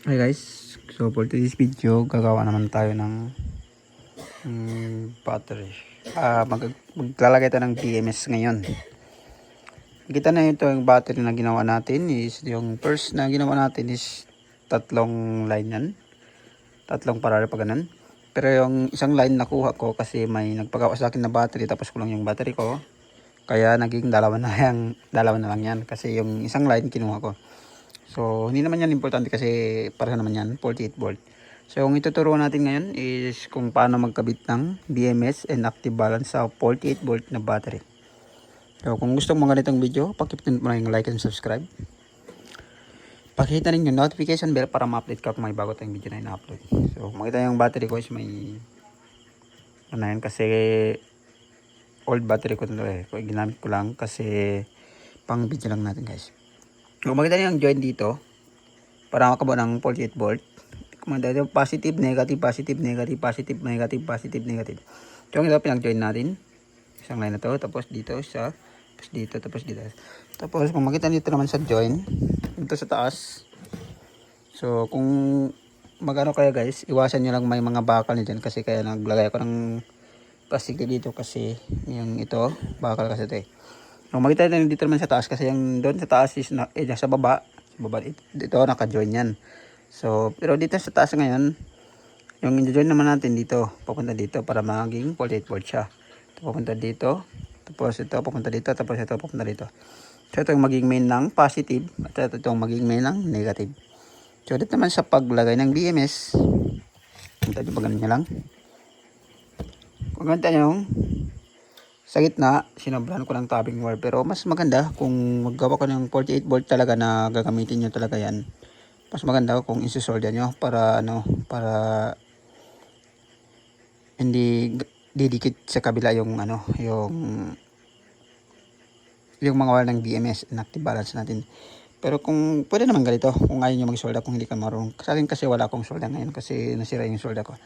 Hi guys, so for today's video, gagawa naman tayo ng battery. Maglalagay tayo ng BMS ngayon. Kita na ito yung battery na ginawa natin is yung first na ginawa natin is tatlong line yan. Tatlong parallel pa ganun. Pero yung isang line nakuha ko kasi may nagpagawa sa akin na battery tapos kulang yung battery ko. Kaya naging dalawa na lang yan kasi yung isang line kinuha ko. So, hindi naman yan importante kasi pareho naman yan, 48 volt. So, yung ituturo natin ngayon is kung paano magkabit ng BMS and active balance sa 48 volt na battery. So, kung gusto mo ganitong video, pakipindot mo na yung like and subscribe. Pakita rin yung notification bell para ma-update ka kung may bago tayong video na ina-upload. So, makita yung battery ko is may ano yan kasi old battery ko ito eh. Ginamit ko lang kasi pang video lang natin guys. So, makita niyo yung join dito para makabuo ng 48 volt. Kung dito positive, negative, positive, negative, positive, negative, positive, negative. So, yung ito pinag-join natin. Isang line na to. Tapos dito sa, tapos dito, tapos dito. Tapos kung makita dito naman sa join, dito sa taas. So, kung magano kayo guys, iwasan nyo lang may mga bakal nyo dyan. Kasi kaya naglagay ako ng plastic dito kasi yung ito, bakal kasi ito eh. Kung makita nyo dito naman sa taas kasi yung doon sa taas is sa baba dito naka-join yan. So, pero dito sa taas ngayon, yung i-join naman natin dito, papunta dito para maging 48 volt siya. Ito papunta dito, tapos ito papunta dito, tapos ito papunta dito. So, ito yung maging main ng positive, at ito yung maging main ng negative. So, dito naman sa paglagay ng BMS, punta nyo pa ganun nyo lang. Kung ganito yung sa gitna, sinobrahan ko ng tapping wire. Pero mas maganda kung maggawa ko ng 48 volt talaga na gagamitin nyo talaga yan. Mas maganda kung isi-solder nyo para para hindi didikit sa kabila yung yung mga wire ng BMS and active balance natin. Pero kung pwede naman ganito, kung ayaw nyo mag-solder kung hindi ka marunong. Sa akin kasi wala akong solder ngayon kasi nasira yung solder ko.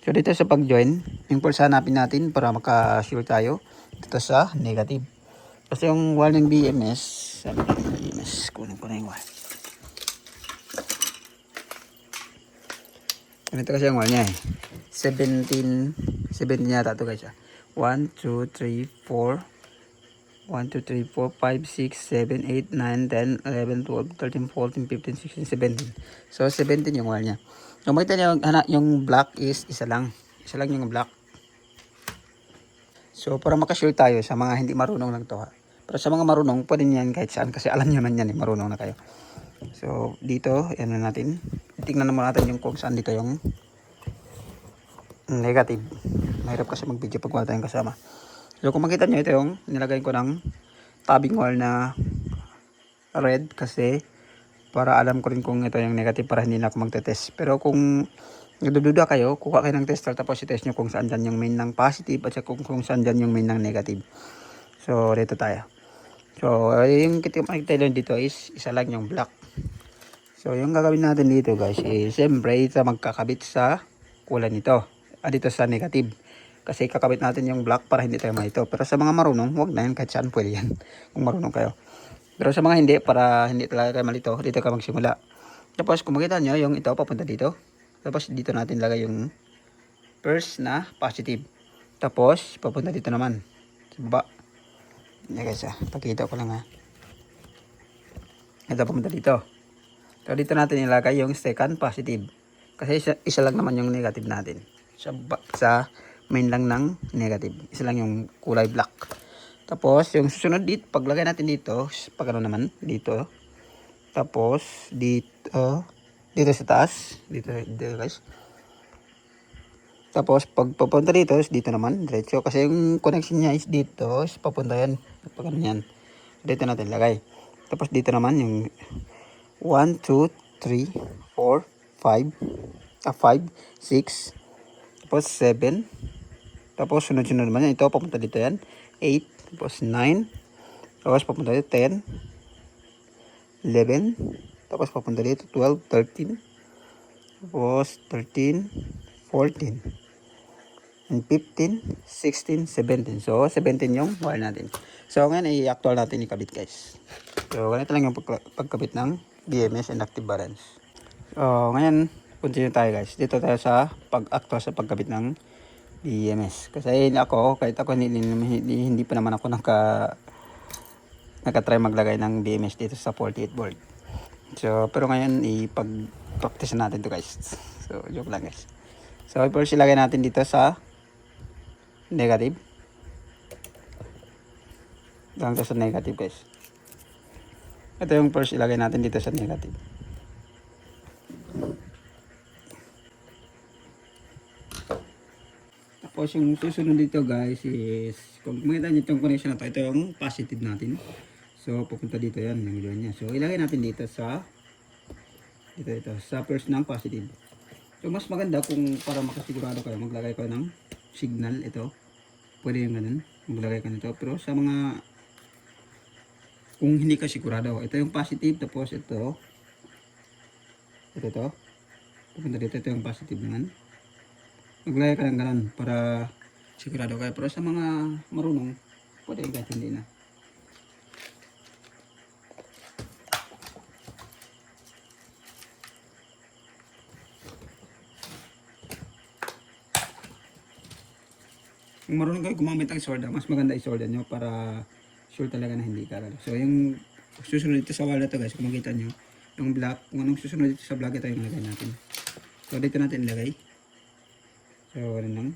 So dito sa pag-join, yung pulse hanapin natin para maka-sure tayo dito sa negative. Kasi yung wire ng BMS, sabi ko yung BMS, kunin ko na yung wire. Ganito kasi yung wire niya eh. 17 yata ito guys. 1, 2, 3, 4, 1, 2, 3, 4, 5, 6, 7, 8, 9, 10, 11, 12, 13, 14, 15, 16, 17. So 17 yung wire niya. So makita niyo yung black is isa lang. Isa lang yung black. So para makasure tayo sa mga hindi marunong lang to ha. Pero sa mga marunong, pwede niyan kahit saan kasi alam niyo man yan eh, marunong na kayo. So dito, yan na natin. Tingnan naman natin yung kung saan dito yung negative. Mahirap kasi mag-video pag wala tayong kasama. So kung makita nyo, ito yung nilagay ko ng tabbing wire na red kasi para alam ko rin kung ito yung negative para hindi na ako magte-test. Pero kung nagdududa kayo, kuha kayo ng tester tapos i-test nyo kung saan dyan yung main ng positive at kung saan dyan yung main ng negative. So dito tayo. So yung makikita nyo dito is isa lang yung black. So yung gagawin natin dito guys is siyempre ito magkakabit sa kulay nito. Dito sa negative. Kasi kakabit natin yung black para hindi tayo malito. Pero sa mga marunong, huwag na yan. Kahit saan pwede yan. Kung marunong kayo. Pero sa mga hindi, para hindi talaga kayo malito, dito ka magsimula. Tapos kung makita nyo, yung ito papunta dito. Tapos dito natin lagay yung first na positive. Tapos papunta dito naman. Sa baba. Yan guys pakita ko lang ha. Ito papunta dito. So dito natin ilagay yung second positive. Kasi isa lang naman yung negative natin. Sa main lang ng negative. Isa lang yung kulay black. Tapos yung susunod dito, paglagay natin dito, pag ano naman, dito. Tapos dito sa taas, dito guys. Tapos pag papunta dito, dito naman, diretso. Kasi yung connection niya is dito, is papunta yan. Pag ano yan. Dito natin lagay. Tapos dito naman yung 1, 2, 3, 4, 5, 6, tapos 7, tapos sunod-sunod naman yan. Ito, papunta dito yan. 8, tapos 9, tapos papunta dito 10, 11, tapos papunta dito 12, 13, tapos 13, 14, and 15, 16, 17. So, 17 yung wire natin. So, ngayon i-actual natin ikabit guys. So, ganito lang yung pagkabit ng BMS and active balance. Ngayon, continue tayo guys. Dito tayo sa pag-acto sa pagkabit ng BMS. Kasi ako, kahit ako hindi pa naman ako nakatry maglagay ng BMS dito sa 48 board. So, pero ngayon, ipag-practice natin to guys. So, joke lang guys. So, first ilagay natin dito sa negative. Lang sa negative guys. Ito yung first ilagay natin dito sa negative. Tapos yung susunod dito guys is, kung makita nyo itong connection na ito yung positive natin. So, pupunta dito yan, yung join niya. So, ilagay natin dito sa sa first ng positive. So, mas maganda kung para makasigurado kayo, maglagay ko ng signal ito. Pwede yung ganun, maglagay ka nito. Pero sa mga, kung hindi ka sigurado, ito yung positive, tapos ito, pupunta dito, ito yung positive naman. Maglagay ka ng ganun para sigurado kayo. Pero sa mga marunong, pwede kahit hindi na. Kung marunong kayo gumamit ng solda, mas maganda i-solda nyo para sure talaga na hindi kagano. So yung susunod dito sa wall na to guys, kung makita nyo, yung black, kung anong susunod dito sa black, ito yung lagay natin. So dito natin ilagay. So ano lang.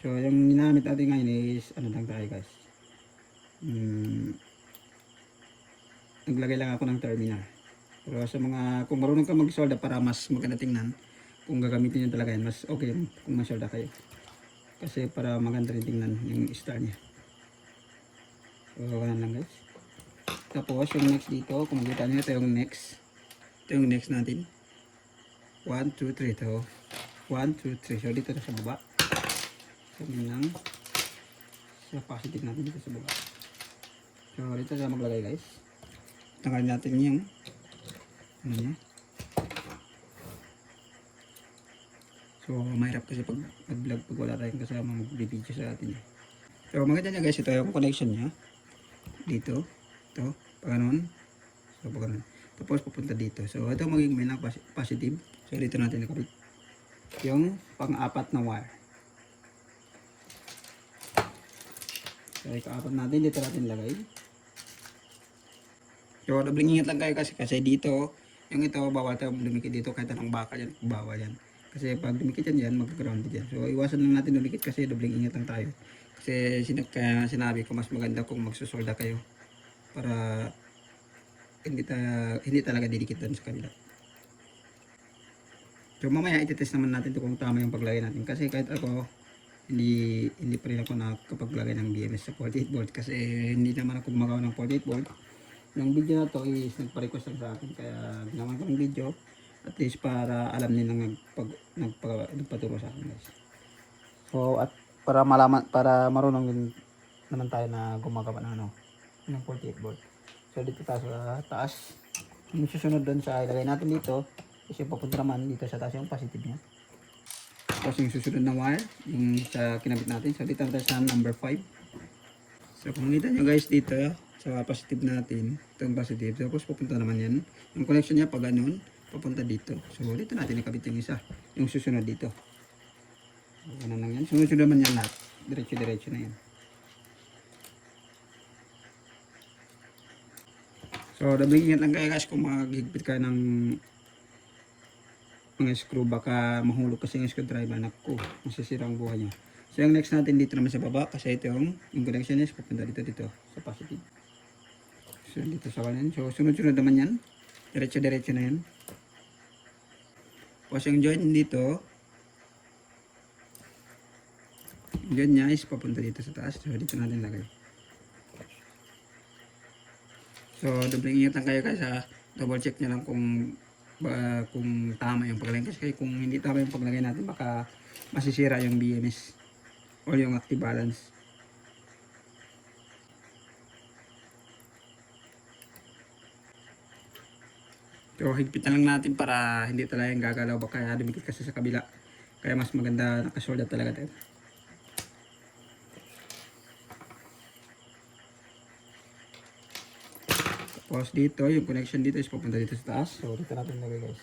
So yung ginamit natin ngayon is, ano lang tayo guys. Naglagay lang ako ng terminal. Pero sa mga, kung marunong ka mag-solda para mas maganda tingnan, kung gagamitin nyo talaga yan, mas okay kung mag-solda kayo. Kasi para maganda rin tingnan yung star niya. So, ganun lang guys. Tapos, yung next dito, kung makita nyo, ito yung next. Ito yung next natin. 1, 2, 3 ito. 1, 2, 3. So, dito na sa baba. So, yun lang. So, positive natin dito sa baba. So, dito na maglagay guys. Tanggalin natin yung ano niya. So, mahirap kasi pag vlog pag wala tayong kasama mag-video sa atin. So, maganda niya guys, ito yung connection niya. Dito. Ito. Pag ganun. So, pag ganun. Tapos, pupunta dito. So, ito magiging may na positive. So, dito natin nakabit. Yung pang-apat na wire. So, ika-apat natin. Dito natin lagay. So, dabling ingat lang kayo kasi dito, yung ito, bawal tayo dumikit dito kahit anong bakal yan. Bawal yan. Kasi pag dumikit yan, mag-grounded yan. So, iwasan lang natin dumikit kasi doubling ingat lang tayo. Kasi kaya sinabi ko, mas maganda kung magsusolda kayo. Para hindi talaga didikit doon sa kanila. So, mamaya ititest naman natin ito kung tama yung paglagay natin. Kasi kahit ako, hindi pa rin ako nakapaglagay ng BMS sa 48 volt. Kasi hindi naman ako gumagawa ng 48 volt. Yung video na to is nagpa-request lang sa akin. Kaya ginawa ko ng video. At least para alam nilang nagpaturo sa akin guys. So at para malaman, para marunong din naman tayo na gumagawa ng ng 48 volt. So dito tayo sa taas. Yung susunod doon sa ilagay natin dito is yung papunta naman dito sa taas yung positive niya. Tapos yung susunod na wire, yung sa kinabit natin. So dito tayo sa number 5. So kung nakita nyo guys dito sa positive natin, itong positive. Tapos pupunta naman yan. Yung connection niya pag ganun, papunta dito. So, dito natin ikabit yung isa. Yung susunod dito. Ganun lang yan. Sunod-sunod naman yan lahat. Diretso-diretso na yan. So, dabing ingat lang kayo guys kung maghigpit kayo ng mga screw. Baka mahulog kasi yung screwdriver. Naku, masisira ang buhay niya. So, yung next natin dito naman sa baba. Kasi ito yung connection is papunta dito sa positive. So, dito sa kanan. So, sunod-sunod naman yan. Diretso-diretso na yan. Tapos yung joint dito, yung joint niya is papunta dito sa taas. So dito natin lagay. So doubling ingat lang kayo guys ha. Double check nyo lang kung tama yung paglagay. Kasi kung hindi tama yung paglagay natin, baka masisira yung BMS o yung active balance. So higpitan lang natin para hindi talaga yung gagalaw, baka dumikit kasi sa kabila. Kaya mas maganda nakasolda talaga tayo. Tapos dito, yung connection dito is pupunta dito sa taas. So dito natin lagay guys.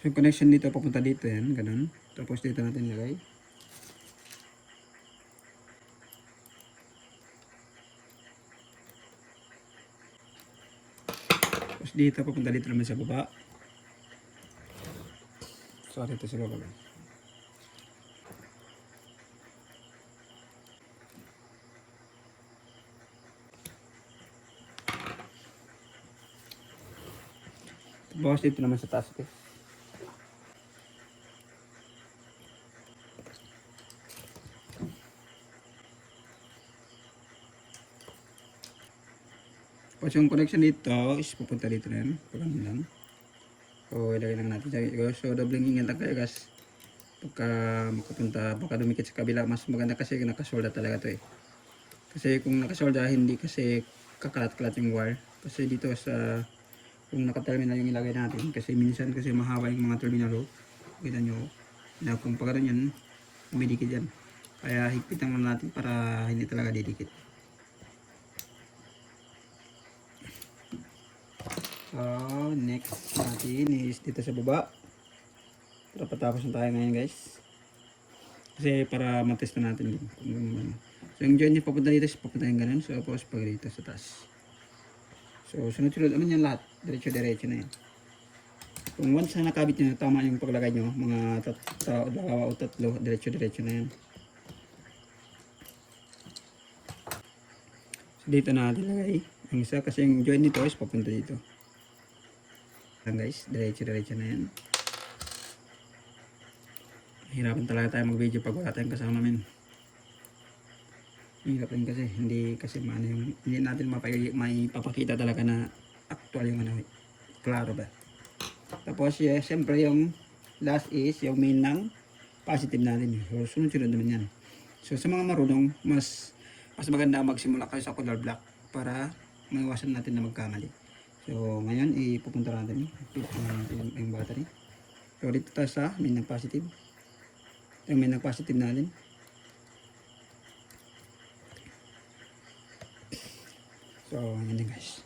So, yung connection dito, papunta dito yan, ganun. Tapos dito natin ilagay. Tapos dito, papunta dito naman sa baba. So, dito sa baba. Tapos dito naman sa taas, guys. Tapos yung connection dito is pupunta dito na yan. Pagano lang. So, ilagay lang natin. So, dobleng ingat lang kayo guys. Pagka makapunta, baka dumikit sa kabila. Mas maganda kasi nakasolda talaga to eh. Kasi kung nakasolda, hindi kasi kakalat-kalat yung wire. Kasi dito sa, kung nakaterminal yung ilagay natin. Kasi minsan kasi mahaba yung mga terminal. Kita nyo. Na kung pagano yan, umidikit yan. Kaya higpitan mo natin para hindi talaga didikit. So, next natin is dito sa baba. Para patapos na tayo ngayon guys. Kasi para matest na natin din. So, yung joint niya papunta dito, papunta yung ganun. So, tapos pag dito sa taas. So, sunod-sunod naman yan lahat. Diretso-diretso na yan. Kung once na nakabit nyo, tama yung paglagay nyo. Mga dalawa o tatlo, diretso-diretso na yan. So, dito na natin lagay. Ang isa kasi yung joint nito is papunta dito. Guys, diretso-diretso na yan. Hirapan talaga tayo mag-video pag wala tayong kasama namin. Hirap rin kasi, hindi kasi maano yung, hindi natin maipapakita talaga na actual yung ano, klaro ba. Tapos siyempre yung last is yung main ng positive natin. So sunod-sunod naman yan. So sa mga marunong, mas maganda magsimula kayo sa color black para maiwasan natin na magkamali. So ngayon ipupunta natin yung battery. So dito tayo sa main ng positive. Yung main ng positive natin. So yun guys.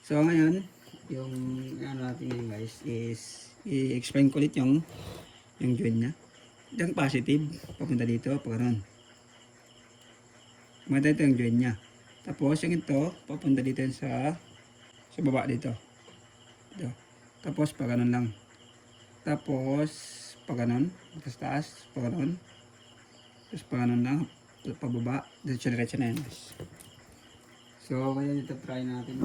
So ngayon yung ano natin ngayon guys is i-explain ko ulit yung join niya. Yung positive papunta dito pagkaroon. Maganda ito yung join niya. Tapos yung ito papunta dito sa baba dito. Tapos pag ganun lang. Tapos pag ganun, tapos taas, pag ganun. Tapos pag ganun lang, pababa, diretso na yan guys. So kaya dito try natin.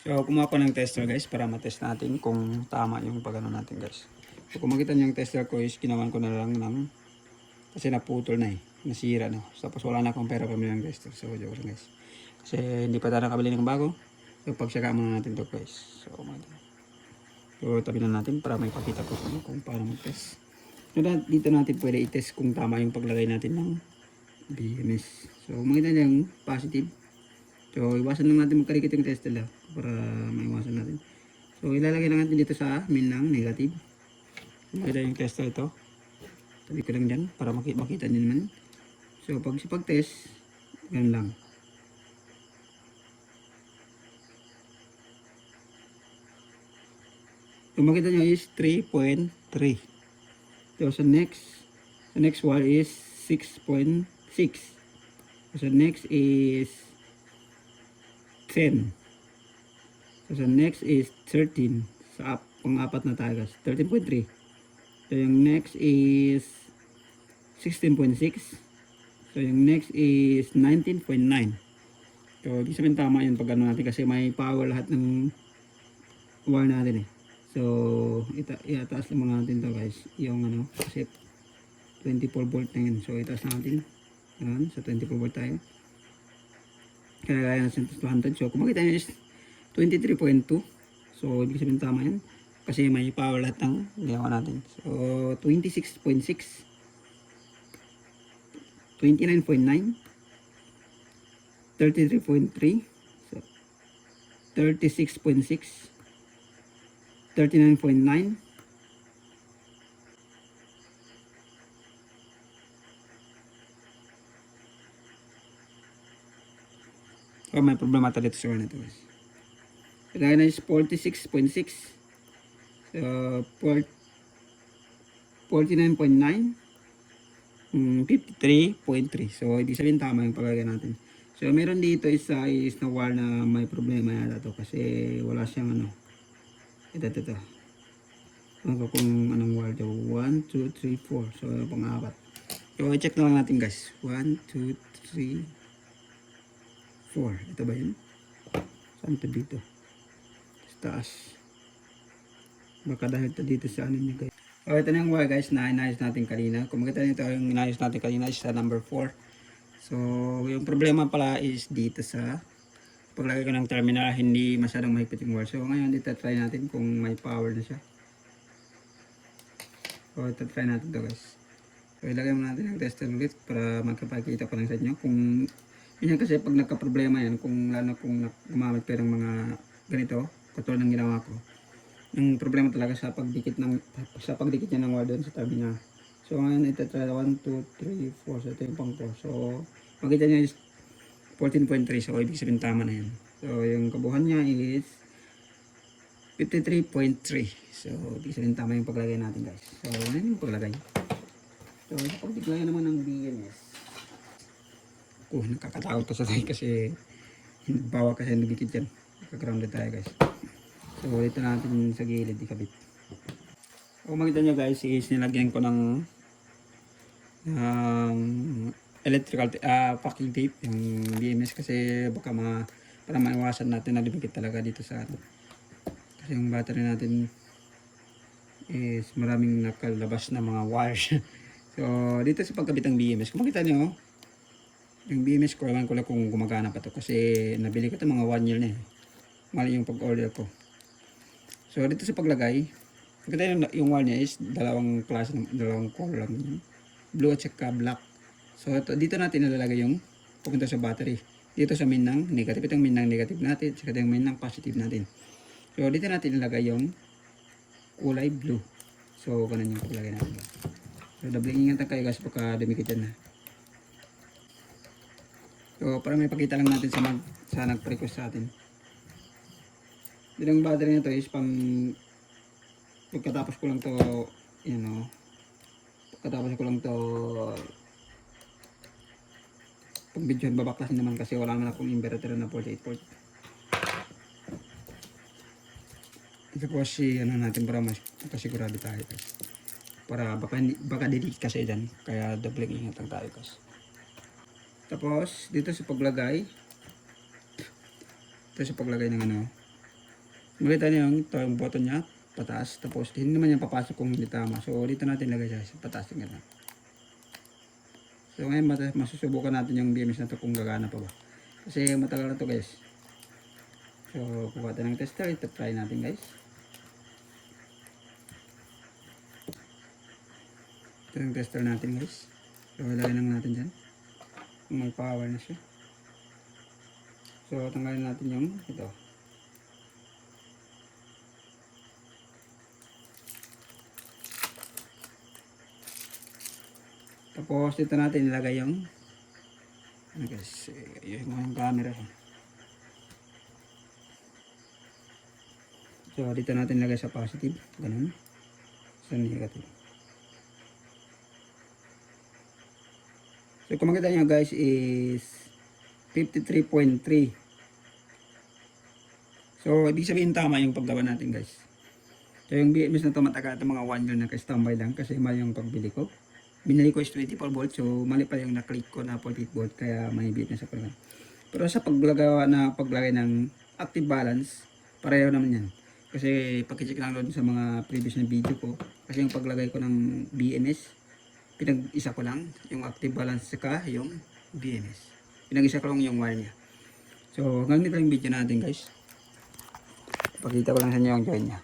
So kumuha ko ng tester guys para matest natin kung tama yung pag ganun natin guys. So kung makita nyo yung tester ko is ginawan ko na lang ng, kasi naputol na eh, nasira na. Tapos wala na akong pera pamili ng tester. So joke lang guys. Kasi hindi pa tayo nakabili ng bago. So pagsaka muna natin to guys. So tabi na natin para may pakita ko kung paano mag-test. So dito natin pwede i-test kung tama yung paglagay natin ng BMS. So makita nyo yung positive. So iwasan lang natin magkarikit yung tester lang para maiwasan natin. So ilalagay lang natin dito sa min ng negative. So, makita yung tester ito. Tabi ko lang dyan para makita nyo naman. So pag-test, ganun lang. So makita nyo is 3.3. So next one is 6.6. So next is 10. So next is 13. Sa pang-apat na tayo guys. 13.3. So yung next is 16.6. So yung next is 19.9. So ibig sabihin tama yun pag ano natin kasi may power lahat ng wire natin eh. So, itaas naman natin to guys. Yung ano, kasi 24 volt na yun. So, itaas natin. Ayan, so 24 volt tayo. Kaya gaya natin 200. So, kung makita nyo is 23.2. So, ibig sabihin tama yan. Kasi may power lahat ng ginawa natin. So, 26.6. 29.9. 33.3. So, 36.6. 39.9. Oh, may problema tayo dito sa one ito guys. Kaya na is 46.6. So, 49.9, 53.3. So, ibig sabihin tama yung paglagay natin. So, meron dito isa is na wire na may problema yata to kasi wala siyang ano. Ito. Ano ko kung anong wire to? 1, 2, 3, 4. So, pang-apat. So, i-check na lang natin guys. 1, 2, 3, 4. Ito ba yun? Saan ito dito? Sa taas. Baka dahil ito dito sa ano niya guys. So, ito na yung wire guys na inayos natin kanina. Kung makita nito yung inayos natin kanina is sa number 4. So, yung problema pala is dito sa paglagay ko ng terminal, hindi masyadong mahigpit yung wire. So, ngayon dito try natin kung may power na siya. So, ito try natin to guys. So, ilagay mo natin yung tester ulit para magkapakita ko lang sa inyo. Kung yun kasi pag nagka-problema yan, kung lalo kung gumamit ko ng mga ganito, katulad ng ginawa ko. Yung problema talaga sa pagdikit niya ng wire doon sa tabi niya. So, ngayon ito try 1, 2, 3, 4. So, ito yung pang 4. So, makita niya is 14.3. So, ibig sabihin tama na yan. So, yung kabuhan niya is 53.3. So, ibig sabihin tama yung paglagay natin guys. So, yan yung paglagay. So, sa paglagay naman ng BMS. Nakakatakot pa sa tayo kasi bawa kasi nabikit yan. Nakagrounded tayo guys. So, dito natin sa gilid ikabit. Kung makita nyo guys is nilagyan ko ng electrical packing tape yung BMS kasi baka para maiwasan natin na dumikit talaga dito sa ano. Kasi yung battery natin is maraming nakalabas na mga wires. So, dito sa pagkabit ng BMS, kung makita nyo, yung BMS ko, ewan ko lang kung gumagana pa to kasi nabili ko ito mga 1 year na eh. Mali yung pag-order ko. So, dito sa paglagay, maganda yung wire niya is dalawang color lang yun. Blue at saka black. So, dito natin nalalagay yung pupunta sa battery. Dito sa main ng negative. Ito yung main ng negative natin. Saka ito yung main ng positive natin. So, dito natin nilagay yung kulay blue. So, ganun yung paglagay natin. So, doubling ingatan kayo guys baka dumikit yan na. So, para may pakita lang natin sa nag-request sa atin. Yung battery nito is pang pagkatapos ko lang to, pagkatapos ko lang to pag video babaklasin naman kasi wala naman akong inverter na 48 volt. Ito po si natin para mas makasigurado tayo guys. Para baka didikit kasi dyan. Kaya double ingat lang tayo guys. Tapos dito sa paglagay. Ng makita niyo yung button niya pataas. Tapos hindi naman yan papasok kung hindi tama. So dito natin lagay siya sa pataas ng gano'n. So ngayon masusubukan natin yung BMS na to kung gagana pa ba. Kasi matagal na to guys. So kuha tayo ng tester. Ito try natin guys. Ito yung tester natin guys. So ilagay lang natin dyan. Kung may power na siya. So tanggalin natin yung ito. Tapos dito natin ilagay yung guys, yung camera. So dito natin ilagay sa positive, ganun. Sa negative. So kung makita nyo guys is 53.3. So ibig sabihin tama yung paggawa natin guys. So yung BMS na to matagal ito mga 1 year na ka-standby lang kasi mali yung pagbili ko. Binili ko is 24 volt so mali pa yung na-click ko na 48 volt kaya may bit na sa paggawa. Pero sa paglagay ng active balance, pareho naman yan. Kasi pag-check lang doon sa mga previous na video ko, kasi yung paglagay ko ng BMS, pinag-isa ko lang yung active balance saka yung BMS. Pinag-isa ko lang yung wire niya. So hanggang dito lang yung video natin guys. Pakita ko lang sa inyo yung join niya.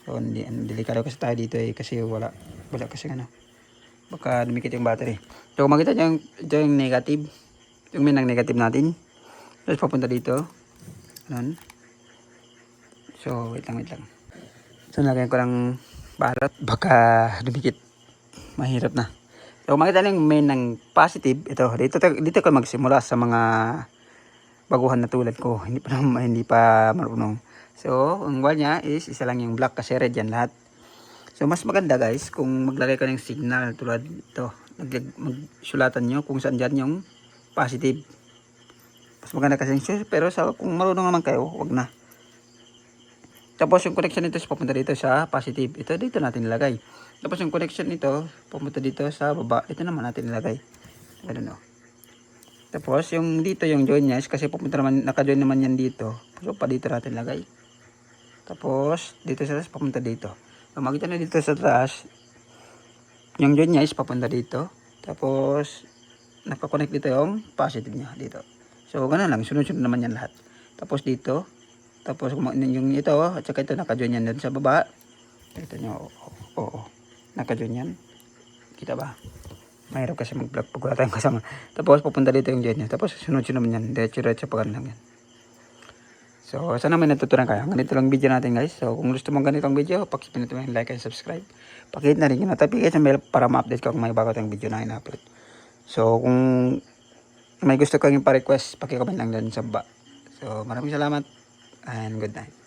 So delikado kasi tayo dito eh kasi wala kasi baka dumikit yung battery. So makita nyo yung negative. Yung minang negative natin. Tapos papunta dito. Ganun. So wait lang. So nalagyan ko ng balot. Baka dumikit. Mahirap na. So makita nyo yung main ng positive. Ito. Dito ko magsimula sa mga baguhan na tulad ko. Hindi pa marunong. So, ang wire niya is isa lang yung black kasi red yan lahat. So, mas maganda guys kung maglagay ka ng signal tulad ito. Magsulatan nyo kung saan dyan yung positive. Mas maganda kasi pero kung marunong naman kayo, wag na. Tapos yung connection nito papunta dito sa positive. Ito dito natin nilagay. Tapos yung connection nito papunta dito sa baba. Dito naman natin nilagay. Ganun o. Tapos yung dito yung join niya kasi papunta naman, naka-join naman yan dito. So pa dito natin lagay. Tapos dito sa taas papunta dito. So makita na dito sa taas yung join niya is papunta dito. Tapos naka-connect dito yung positive niya dito. So ganun lang, sunod-sunod naman yan lahat. Tapos dito, tapos yung ito at saka ito naka-join yan dun sa baba. Ito nyo, oo, naka-join yan. Kita ba? Mahirap kasi mag-vlog pag wala tayong kasama. Tapos pupunta dito yung join niya. Tapos sunod-sunod naman yan, diretso pa lang yan. So sana may natutunan kayo. Ganito lang video natin guys. So kung gusto mong ganitong video, pakipin natin yung like and subscribe. Pakihit na rin yung notification bell para ma-update ka kung may bago tayong video na ina-upload. So kung may gusto kang pa-request, paki-comment lang dyan sa baba. So maraming salamat and good night.